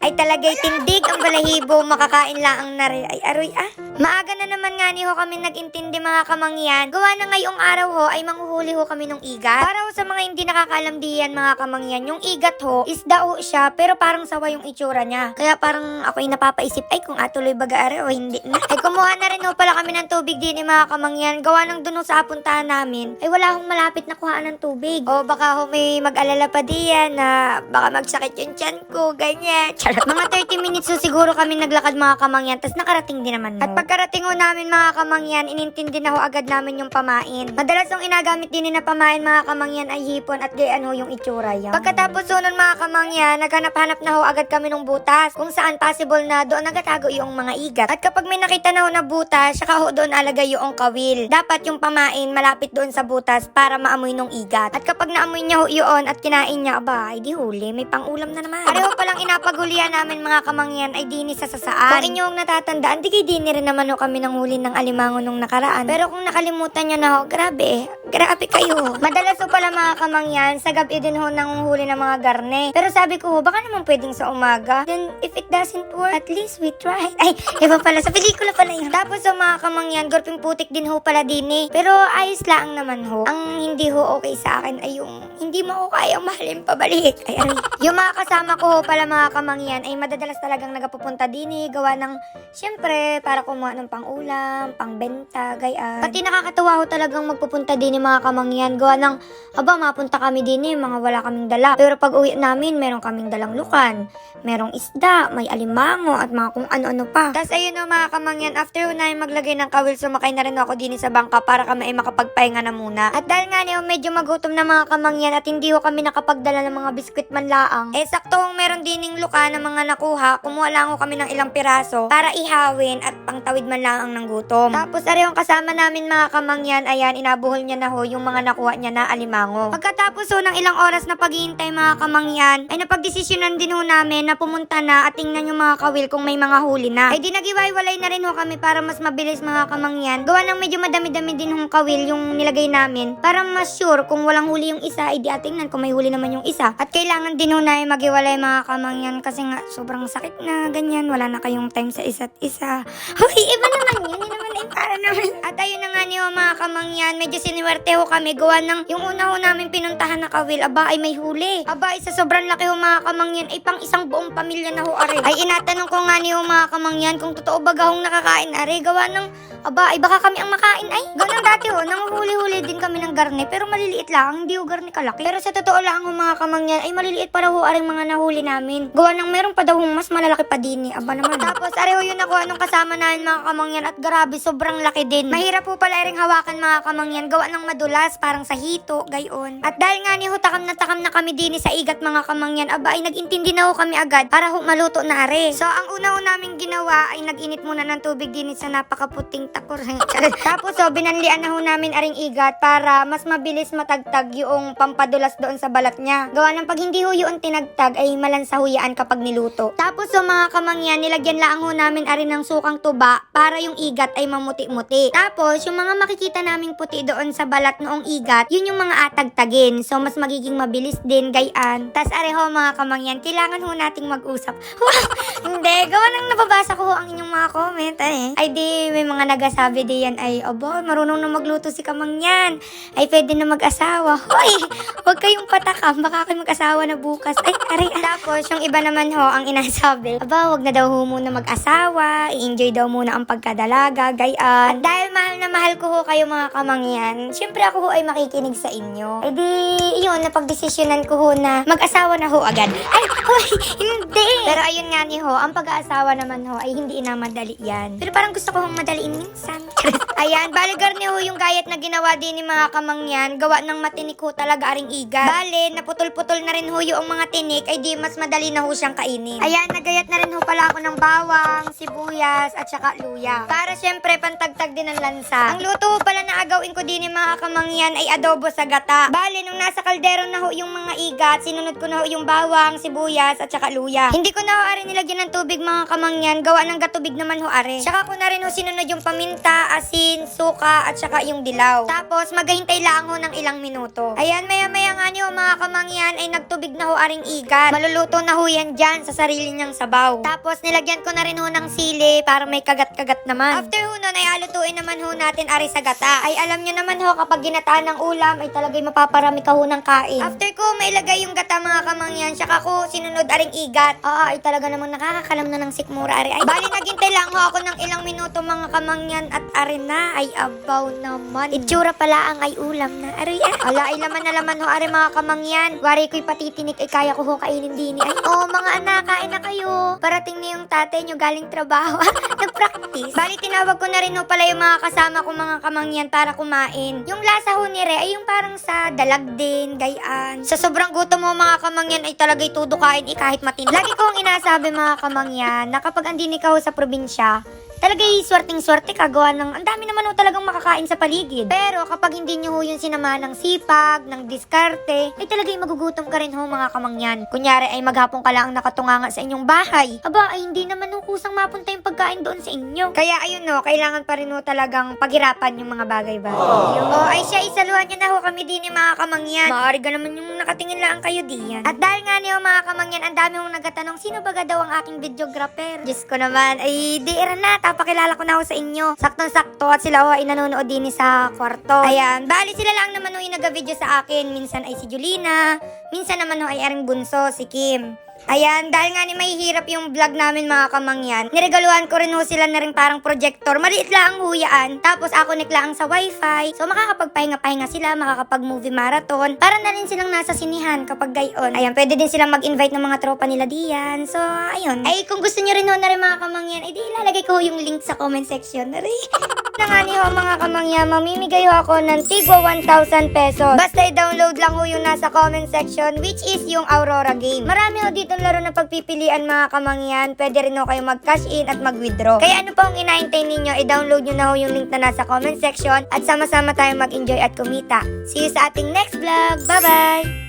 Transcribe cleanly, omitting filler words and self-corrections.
Ay talagay tindig ang balahibo, makakain lang ang nari. Ay aroy Maaga na naman nga ni ho kami nag-intindi mga kamangyan. Gawa na ngayong araw ho ay manghuhuli ho kami ng igat. Para ho sa mga hindi nakakaalam diyan mga kamangyan, yung igat ho, isda ho siya pero parang sawa yung itsura niya. Kaya parang ako'y napapaisip, ay kung atuloy baga o hindi na. Ay kumuha na rin ho pala kami ng tubig din mga kamangyan. Gawa ng dun ho sa apuntahan namin, ay wala hong malapit na kuhaan ng tubig. O baka ho may mag-alala pa diyan na baka magsakit yung tiyan ko, ganyan. Mga 30 minutes ho siguro kami naglakad mga kamangyan, tas nakarating din naman ho. At pagkarating ho namin mga kamangyan, inintindi na ho agad namin yung pamain. Madalas yung inagamit din na pamain mga kamangyan ay hipon at gayan ho yung itsura yan. Pagkatapos ho nun mga kamangyan, naghanap-hanap na ho agad kami ng butas kung saan possible na doon nagatago yung mga igat. At kapag may nakita na ho na butas, saka ho doon alagay yung kawil. Dapat yung pamain malapit doon sa butas para maamoy nung igat. At kapag naamoy niya ho yun at kinain niya, aba, ay di huli, may pangulam na naman. Pareho palang inapagulian namin mga kamangyan ay dini sa sasaan. Kung inyong natatandaan, di kay dini rin naman ho kami ng huli ng alimango nung nakaraan. Pero kung nakalimutan nyo na ho, grabe kayo. Madalas ho pala mga kamangyan, sa gabi din ho nanguhuli ng mga garne. Pero sabi ko ho, baka naman pwedeng sa umaga. Then, if it doesn't work, at least we try. Ay, iba pala, sa pelikula pala yun. Tapos ho mga kamangyan, gorping putik din ho pala din eh. Pero ayos lang naman ho. Ang hindi ho okay sa akin ay yung hindi mo ko kayang mahalin pabalik. Ay, yung mga kasama ko ho pala mga kamangyan ay madadalas talagang nagapupunta din eh. Gawa ng, syempre, para kumuha ng pang-ulam, pang-benta, gayaan. Pati nakakatawa ho talagang magpupunta din mga kamangyan. Gawa ng, aba, mapunta kami din eh, mga wala kaming dala. Pero pag uwi namin, meron kaming dalang lukan, merong isda, may alimango, at mga kung ano-ano pa. Tapos ayun o mga kamangyan, after ho namin maglagay ng kawil, sumakay na rin ako din sa bangka para kami ay makapagpahinga na muna. At dahil nga niyo, medyo magutom na mga kamangyan at hindi ho kami nakapagdala ng mga biskwit man laang, eh sakto hong meron dining luka na mga nakuha, kumuha lang ho kami ng ilang piraso para ihawin at pangtawid man laang ng gutom. Tapos ari yung kasama namin mga kamangyan, ayan, inabuhol niya na ho yung mga nakuha niya na alimango. Pagkatapos ho ng ilang oras na paghihintay mga kamangyan, ay napagdesisyonan din ho namin na pumunta na at tingnan yung mga kawil kung may mga huli na. Ay di nagiwaiwalay na rin ho kami para mas mabilis mga kamangyan. Gawa ng medyo madami-dami din hong kawil yung nilagay namin para mas sure kung walang huli yung isa, ay di atingnan kung may huli naman yung isa. At kailangan din ho na magiwalay mga kamangyan kasi nga sobrang sakit na ganyan, wala na kayong time sa isa't isa. Hoy, iba naman yun, hindi naman ay para naman. At ayun na nga niyo mga kamangyan, medyo siniwerte ho kami gawa ng yung una ho namin pinuntahan na kawil, aba ay may huli. Aba ay sa sobrang laki ho mga kamangyan, ay pang isang buong pamilya na ho are. Ay inatanong ko nga niyo mga kamangyan kung totoo ba gahong nakakain are, gawa ng aba ay baka kami ang makain ay. Gawa ng dati ho, nanguhuli-huli din kami ng garne pero maliliit lang, hindi ho garne kalaki. Pero sa totoo lang ho mga kamangyan, ay maliliit para ho aring mga nahuli namin. Gawa ng meron pa daw mas malalaki pa din eh. Aba naman. Tapos are ho yun ako anong kasama namin mga kamangyan at grabe sobrang laki din. Mahirap po pala ring hawakan mga kamangyan, gawa ng madulas parang sa hito, gayon. At dahil nga ni ho takam na kami din sa igat mga kamangyan, aba ay nag-intindi na ho kami agad para ho maluto na are. So ang una ho namin ginawa ay nag-init muna ng tubig din sa napakaputing takor. Tapos so binanlian na ho namin aring igat para mas mabilis matagtag yung pampadulas doon sa balat niya. Gawa ng pag hindi ho yun tinagtag ay malansahuyaan kapag niluto. Tapos so mga kamangyan, nilagyan lang ho namin arin ng sukang tuba para yung igat ay mamuti-muti. Tapos yung mga makikita naming puti doon sa balat noong igat, yun yung mga atagtagin. So mas magiging mabilis din gayaan. Tas areho mga kamangyan, kailangan ho nating mag-usap. Hindi, gawa nang nababasa ko ho ang inyong mga comment ay di may mga nagasabi diyan ay abo, marunong na magluto si kamangyan. Ay pwede na mag-asawa. Hoy, huwag kayong patakam, baka kayo mag-asawa na bukas. Ay, aray. Tapos yung iba naman ho ang inasabi, aba, wag na daw ho muna mag-asawa, i-enjoy daw muna ang pagkadalaga, gayaan. At dahil mahal na mahal ko ho kayo mga kamangyan, syempre ako ho ay makikinig sa inyo. Ay di, yun, napagdesisyonan ko ho na mag-asawa na ho agad. Ay, hoy, hindi. Pero ayun nga ni ho, ang pag-aasawa naman ho ay hindi inamadali yan. Pero parang gusto ko hong madaliin minsan. Ayan, bale garni ho yung gayat na ginawa din ni mga kamangyan, gawa ng matinik ho talaga aring igat. Bale, naputol-putol na rin ho yung mga tinik, ay di mas madali na ho siyang kainin. Ayan, nagayat na rin ho pala ako ng bawang, sibuyas, at saka luya. Para syempre, pantagtag din ang lansa. Ang luto ho pala na agawin ko din ni mga kamangyan ay adobo sa gata. Bale, nung nasa kaldero na ho yung mga igat, sinunod ko na ho yung bawang, sibuyas, at saka luya. Hindi ko na ho are nilagyan ng tubig mga kamangyan, gawa ng gatubig naman ho are. Saka ko na rin ho sinunod yung paminta, asin, asin, suka, at saka yung dilaw. Tapos, maghahintay lang ho ng ilang minuto. Ayan, maya-maya nga niyo mga kamangyan ay nagtubig na ho aring igat. Maluluto na ho yan dyan sa sarili niyang sabaw. Tapos, nilagyan ko na rin ho ng sili para may kagat-kagat naman. After ho nun ay alutuin naman ho natin ari sa gata. Ay alam niyo naman ho kapag ginataan ng ulam ay talagay mapaparami ka ho ng kain. After ko mailagay yung gata mga kamangyan, saka ko sinunod aring igat. Ay talaga namang nakakakalam na ng sikmura ari. Ay bali naghintay lang ho ako ng ilang minuto mga kamangyan at ari na ay abaw naman. Itsura pala ang ay ulam na ari. Ala ay laman na laman ho ari mga kamangyan. Wari ko'y patitinik ay kaya ko ho kainin din. Ay mga anak kain na kayo. Parating na yung tatay nyo galing trabaho. Nag-practice. Bali tinawag ko na rin ho pala yung mga kasama ko mga kamangyan para kumain. Yung lasa ho ni Re ay yung parang sa dalag din, gayaan. Sa sobrang gutom mo mga kamangyan ay talagay tudo kain kahit matindi. Lagi kong inasabi mga kamangyan na kapag andin ikaw sa probinsya, talagay swerteng-swerte kagawa ng ang dami naman ho talagang makakain sa paligid. Pero kapag hindi nyo ho yung sinama ng sipag, ng diskarte, ay talagay magugutom ka rin ho mga kamangyan. Kunyari ay maghapon ka lang ang nakatunganga sa inyong bahay. Aba ay hindi naman ho kusang mapunta yung pagkain doon sa inyo. Kaya ayun ho, kailangan pa rin ho talagang paghirapan yung mga bagay-bagay. Ay siya, isaluhan nyo na ho kami din yung mga kamangyan. Maaari ka naman yung nakatingin lang kayo diyan. At dahil nga niyo mga kamangyan, ang dami hong nagatanong, sino baga daw ang aking videographer? Diyos ko naman, ay di na, pakilala ko na ho sa inyo. Saktong-sakto at sila ho ay nanonood din sa kwarto. Ayan, bali sila lang naman ho yung nag-video sa akin. Minsan ay si Julina, minsan naman ho ay aring bunso, si Kim. Ayan, dahil nga ni mahihirap yung vlog namin mga kamangyan, niregaluhan ko rin ho sila na rin parang projector. Maliit lang ang huyaan. Tapos ako niklaan sa wifi. So makakapagpahinga-pahinga sila, makakapag-movie marathon. Para na rin silang nasa sinihan kapag gayon. Ayan, pwede din silang mag-invite ng mga tropa nila diyan. So, ayun. Ay, kung gusto nyo rin ho na rin mga kamangyan, edi ilalagay ko yung link sa comment section na rin. Na nga ni ho mga kamangyan, mamimigay ho ako ng tigwa 1,000 pesos. Basta i-download lang ho yung nasa comment section, which is yung Aurora game. Marami ho dito laro na pagpipilian mga kamangyan. Pwede rin ho kayo mag-cash in at mag-withdraw. Kaya ano pa ang inaantay ninyo, i-download nyo na ho yung link na nasa comment section at sama-sama tayo mag-enjoy at kumita. See you sa ating next vlog. Bye-bye!